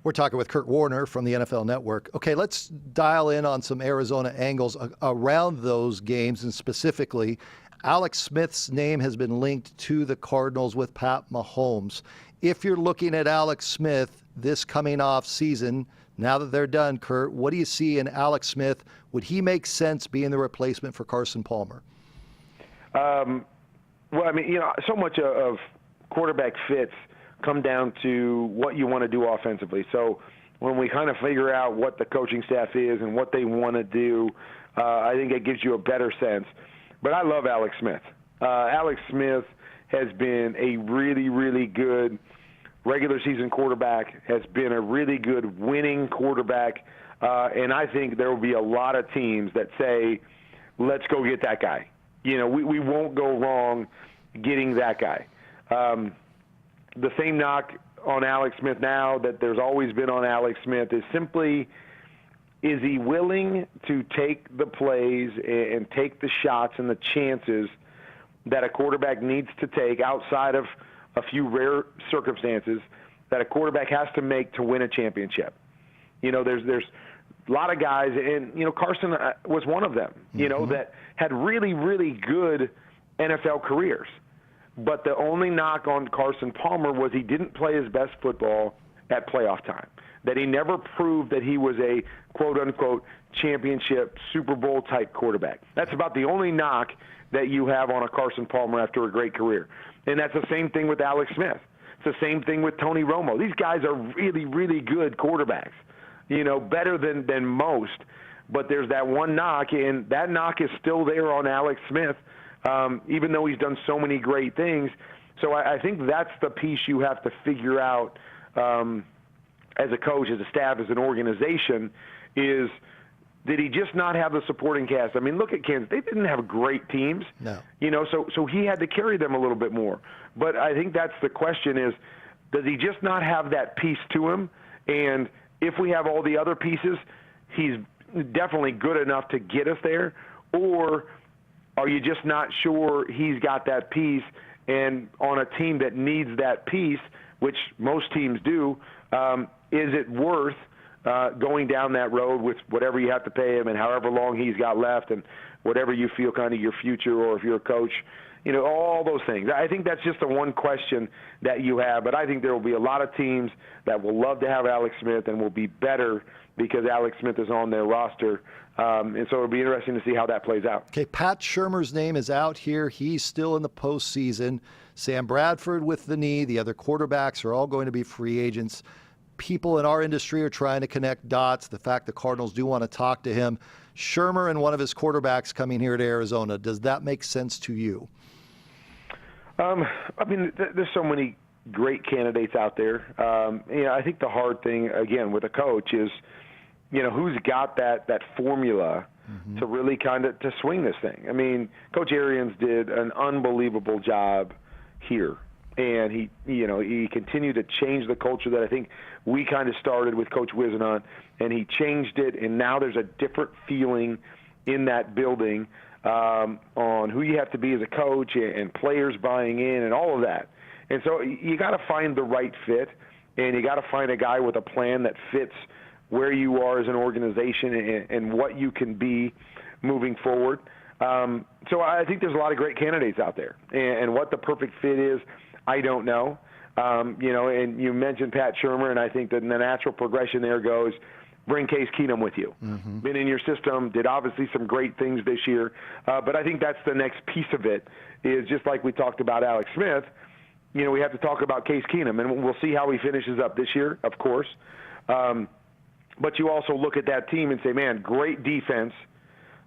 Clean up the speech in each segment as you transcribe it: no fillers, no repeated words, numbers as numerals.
We're talking with Kurt Warner from the NFL Network. Okay, let's dial in on some Arizona angles around those games, and specifically, Alex Smith's name has been linked to the Cardinals with Pat Mahomes. If you're looking at Alex Smith this coming off season, now that they're done, Kurt, what do you see in Alex Smith? Would he make sense being the replacement for Carson Palmer? Well, I mean, so much of quarterback fits come down to what you want to do offensively. So when we kind of figure out what the coaching staff is and what they want to do, I think it gives you a better sense. But I love Alex Smith. Alex Smith has been a really, really good regular season quarterback, has been a really good winning quarterback, and I think there will be a lot of teams that say, let's go get that guy. We won't go wrong getting that guy. The same knock on Alex Smith now that there's always been on Alex Smith is simply, is he willing to take the plays and take the shots and the chances that a quarterback needs to take outside of a few rare circumstances that a quarterback has to make to win a championship? There's a lot of guys, and, Carson was one of them, that had really, really good NFL careers. But the only knock on Carson Palmer was he didn't play his best football at playoff time, that he never proved that he was a quote-unquote championship Super Bowl-type quarterback. That's about the only knock that you have on a Carson Palmer after a great career. And that's the same thing with Alex Smith. It's the same thing with Tony Romo. These guys are really, really good quarterbacks, better than most. But there's that one knock, and that knock is still there on Alex Smith, even though he's done so many great things. So I think that's the piece you have to figure out as a coach, as a staff, as an organization, is did he just not have the supporting cast? I mean, look at Kansas. They didn't have great teams. No. So he had to carry them a little bit more. But I think that's the question is, does he just not have that piece to him? And if we have all the other pieces, he's definitely good enough to get us there, or are you just not sure he's got that piece? And on a team that needs that piece, which most teams do, is it worth going down that road with whatever you have to pay him and however long he's got left and whatever you feel kind of your future, or if you're a coach, all those things. I think that's just the one question that you have. But I think there will be a lot of teams that will love to have Alex Smith and will be better because Alex Smith is on their roster. And so it'll be interesting to see how that plays out. Okay, Pat Shurmur's name is out here. He's still in the postseason. Sam Bradford with the knee. The other quarterbacks are all going to be free agents. People in our industry are trying to connect dots. The fact the Cardinals do want to talk to him. Shurmur and one of his quarterbacks coming here to Arizona. Does that make sense to you? I mean, there's so many great candidates out there. I think the hard thing, again, with a coach is, who's got that formula to really kind of to swing this thing. I mean, Coach Arians did an unbelievable job here, and he continued to change the culture that I think we kind of started with Coach Whisenhunt, and he changed it, and now there's a different feeling in that building on who you have to be as a coach and players buying in and all of that. And so you got to find the right fit, and you got to find a guy with a plan that fits where you are as an organization and what you can be moving forward. So I think there's a lot of great candidates out there, and what the perfect fit is, I don't know. And you mentioned Pat Shurmur, and I think that the natural progression there goes, bring Case Keenum with you. Been in your system, did obviously some great things this year, but I think that's the next piece of it, is just like we talked about Alex Smith, we have to talk about Case Keenum, and we'll see how he finishes up this year, of course. But you also look at that team and say, man, great defense,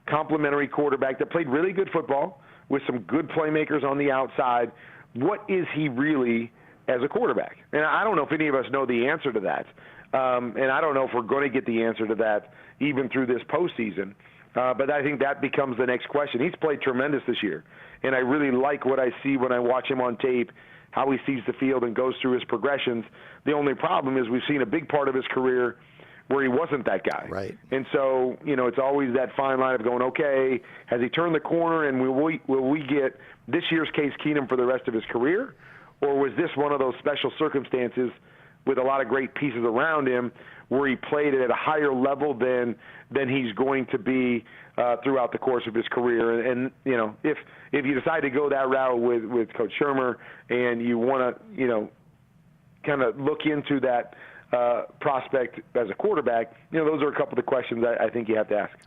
complimentary quarterback that played really good football with some good playmakers on the outside. What is he really as a quarterback? And I don't know if any of us know the answer to that. And I don't know if we're going to get the answer to that even through this postseason. But I think that becomes the next question. He's played tremendous this year, and I really like what I see when I watch him on tape, how he sees the field and goes through his progressions. The only problem is we've seen a big part of his career where he wasn't that guy. Right. And so, it's always that fine line of going, okay, has he turned the corner, and will we get this year's Case Keenum for the rest of his career? Or was this one of those special circumstances with a lot of great pieces around him, where he played at a higher level than he's going to be throughout the course of his career. And you know, if you decide to go that route with Coach Shermer, and you want to, you know, kind of look into that prospect as a quarterback, you know, those are a couple of the questions I think you have to ask.